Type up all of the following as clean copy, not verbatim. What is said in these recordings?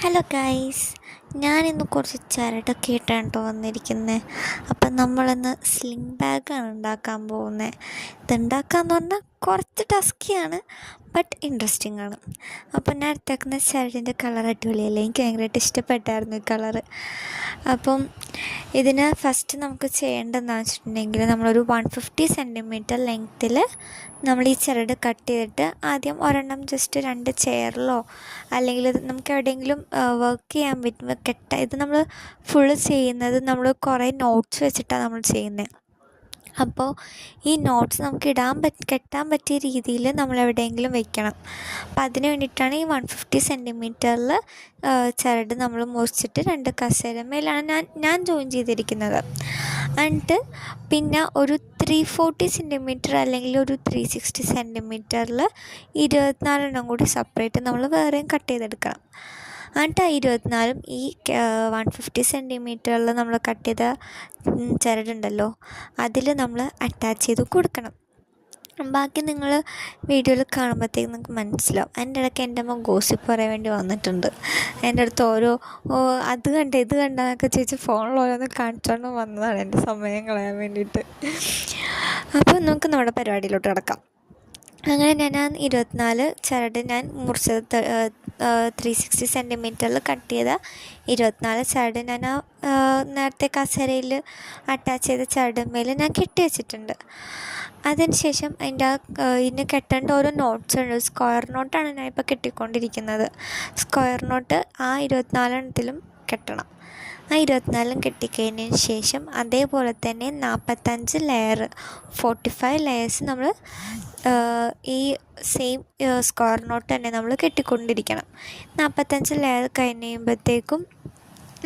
Hello guys, ഞാനിന്ന് കുറച്ച് ചരടൊക്കെ ഇട്ടാണ് കേട്ടോ വന്നിരിക്കുന്നത്. അപ്പം നമ്മളിന്ന് സ്ലിംഗ് ബാഗാണ് ഉണ്ടാക്കാൻ പോകുന്നത്. ഇതുണ്ടാക്കാമെന്ന് പറഞ്ഞാൽ കുറച്ച് ടസ്ക്കിയാണ്, ബട്ട് ഇൻട്രസ്റ്റിംഗ് ആണ്. അപ്പം ഞാൻ എടുത്തേക്കുന്ന ചരടിൻ്റെ കളർ അടിപൊളിയല്ലേ, എനിക്ക് ഭയങ്കരമായിട്ട് ഇഷ്ടപ്പെട്ടായിരുന്നു ഈ കളറ്. അപ്പം ഇതിന് ഫസ്റ്റ് നമുക്ക് ചെയ്യേണ്ടതെന്ന് വെച്ചിട്ടുണ്ടെങ്കിൽ നമ്മളൊരു 150 സെൻറ്റിമീറ്റർ ലെങ്ത്തിൽ നമ്മൾ ഈ ചരട് കട്ട് ചെയ്തിട്ട് ആദ്യം ഒരെണ്ണം ജസ്റ്റ് 2 ചെയറിലോ അല്ലെങ്കിൽ നമുക്ക് എവിടെയെങ്കിലും വർക്ക് ചെയ്യാൻ പറ്റും ഇത് നമ്മൾ ഫുള്ള് ചെയ്യുന്നത് നമ്മൾ കുറേ നോട്ട്സ് വെച്ചിട്ടാണ് നമ്മൾ ചെയ്യുന്നത്. അപ്പോൾ ഈ നോട്ട്സ് നമുക്ക് കെട്ടാൻ പറ്റിയ രീതിയിൽ നമ്മൾ എവിടെയെങ്കിലും വെക്കണം. അപ്പം അതിന് വേണ്ടിയിട്ടാണ് ഈ 150 സെൻറ്റിമീറ്ററിൽ ചരട് നമ്മൾ മുറിച്ചിട്ട് 2 കസേര മേലാണ് ഞാൻ ജോയിൻ ചെയ്തിരിക്കുന്നത്. എന്നിട്ട് പിന്നെ ഒരു 340 സെൻറ്റിമീറ്റർ അല്ലെങ്കിൽ ഒരു 360 സെൻറ്റിമീറ്ററിൽ 24 കൂടി സെപ്പറേറ്റ് നമ്മൾ വേറെയും കട്ട് ചെയ്തെടുക്കണം. എന്നിട്ട് 24 ഈ 150 സെൻറ്റിമീറ്ററിൽ നമ്മൾ കട്ട് ചെയ്ത ചരടുണ്ടല്ലോ അതിൽ നമ്മൾ അറ്റാച്ച് ചെയ്ത് കൊടുക്കണം. ബാക്കി നിങ്ങൾ വീഡിയോയിൽ കാണുമ്പോഴത്തേക്ക് നിങ്ങൾക്ക് മനസ്സിലാവും. അതിൻ്റെ ഇടയ്ക്ക് എൻ്റെ അമ്മ ഗോസിപ്പ് പറയാൻ വേണ്ടി വന്നിട്ടുണ്ട്. എൻ്റെ അടുത്ത് അത് കണ്ട ഇത് കണ്ടെന്നൊക്കെ ചോദിച്ച് ഫോണിൽ ഓരോന്ന് കാണിച്ചോണ്ട് വന്നതാണ് എൻ്റെ സമയം കളയാൻ വേണ്ടിയിട്ട്. അപ്പോൾ നമുക്ക് നമ്മുടെ പരിപാടിയിലോട്ട് കിടക്കാം. അങ്ങനെ ഞാൻ 24 ചരട് ഞാൻ മുറിച്ചത് 360 സെൻറ്റിമീറ്ററിൽ കട്ട് ചെയ്ത 24 ചരട് ഞാൻ നേരത്തെ കസേരയിൽ അറ്റാച്ച് ചെയ്ത ചരടുമേൽ ഞാൻ കെട്ടി വെച്ചിട്ടുണ്ട്. അതിന് ശേഷം ഇതിന് കെട്ടേണ്ട ഓരോ നോട്ട്സ് ഉണ്ട്. സ്ക്വയർ നോട്ടാണ് ഞാൻ ഇപ്പോൾ കെട്ടിക്കൊണ്ടിരിക്കുന്നത്. സ്ക്വയർ നോട്ട് ആ 24 കെട്ടണം. ആ 24 കെട്ടിക്കഴിഞ്ഞതിന് ശേഷം അതേപോലെ തന്നെ 45 ലെയർ 45 ലെയേഴ്സ് നമ്മൾ ഈ സെയിം സ്ക്വയർ നോട്ട് തന്നെ നമ്മൾ കെട്ടിക്കൊണ്ടിരിക്കണം. 45 ലെയർ കഴിഞ്ഞ് കഴിയുമ്പോഴത്തേക്കും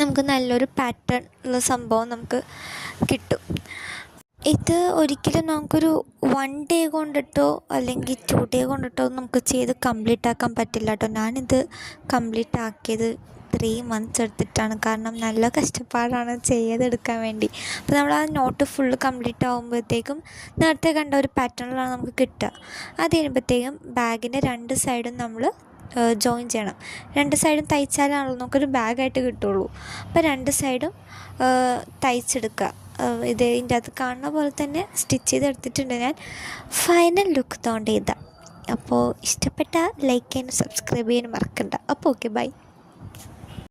നമുക്ക് നല്ലൊരു പാറ്റേൺ ഉള്ള സംഭവം നമുക്ക് കിട്ടും. ഇത് ഒരിക്കലും നമുക്കൊരു 1 ഡേ കൊണ്ടിട്ടോ അല്ലെങ്കിൽ 2 ഡേ കൊണ്ടിട്ടോ നമുക്ക് ചെയ്ത് കംപ്ലീറ്റ് ആക്കാൻ പറ്റില്ല കേട്ടോ. ഞാനിത് കംപ്ലീറ്റ് ആക്കിയത് 3 മന്ത്സ് എടുത്തിട്ടാണ്. കാരണം നല്ല കഷ്ടപ്പാടാണ് ചെയ്തെടുക്കാൻ വേണ്ടി. അപ്പോൾ നമ്മൾ ആ നോട്ട് ഫുള്ള് കംപ്ലീറ്റ് ആകുമ്പോഴത്തേക്കും നേരത്തെ കണ്ട ഒരു പാറ്റേണിലാണ് നമുക്ക് കിട്ടുക. അത് കഴിയുമ്പോഴത്തേക്കും ബാഗിൻ്റെ 2 സൈഡും നമ്മൾ ജോയിൻ ചെയ്യണം. 2 സൈഡും തയ്ച്ചാലാണല്ലോ നമുക്കൊരു ബാഗായിട്ട് കിട്ടുള്ളൂ. അപ്പോൾ 2 സൈഡും തയ്ച്ചെടുക്കുക. ഇതിൻ്റെ അകത്ത് കാണുന്ന പോലെ തന്നെ സ്റ്റിച്ച് ചെയ്തെടുത്തിട്ടുണ്ട് ഞാൻ. ഫൈനൽ ലുക്ക് തോണ്ട് ഇതാ. അപ്പോൾ ഇഷ്ടപ്പെട്ട ലൈക്ക് ചെയ്യാനും സബ്സ്ക്രൈബ് ചെയ്യാനും മറക്കണ്ട. അപ്പോൾ ഓക്കെ, ബൈ.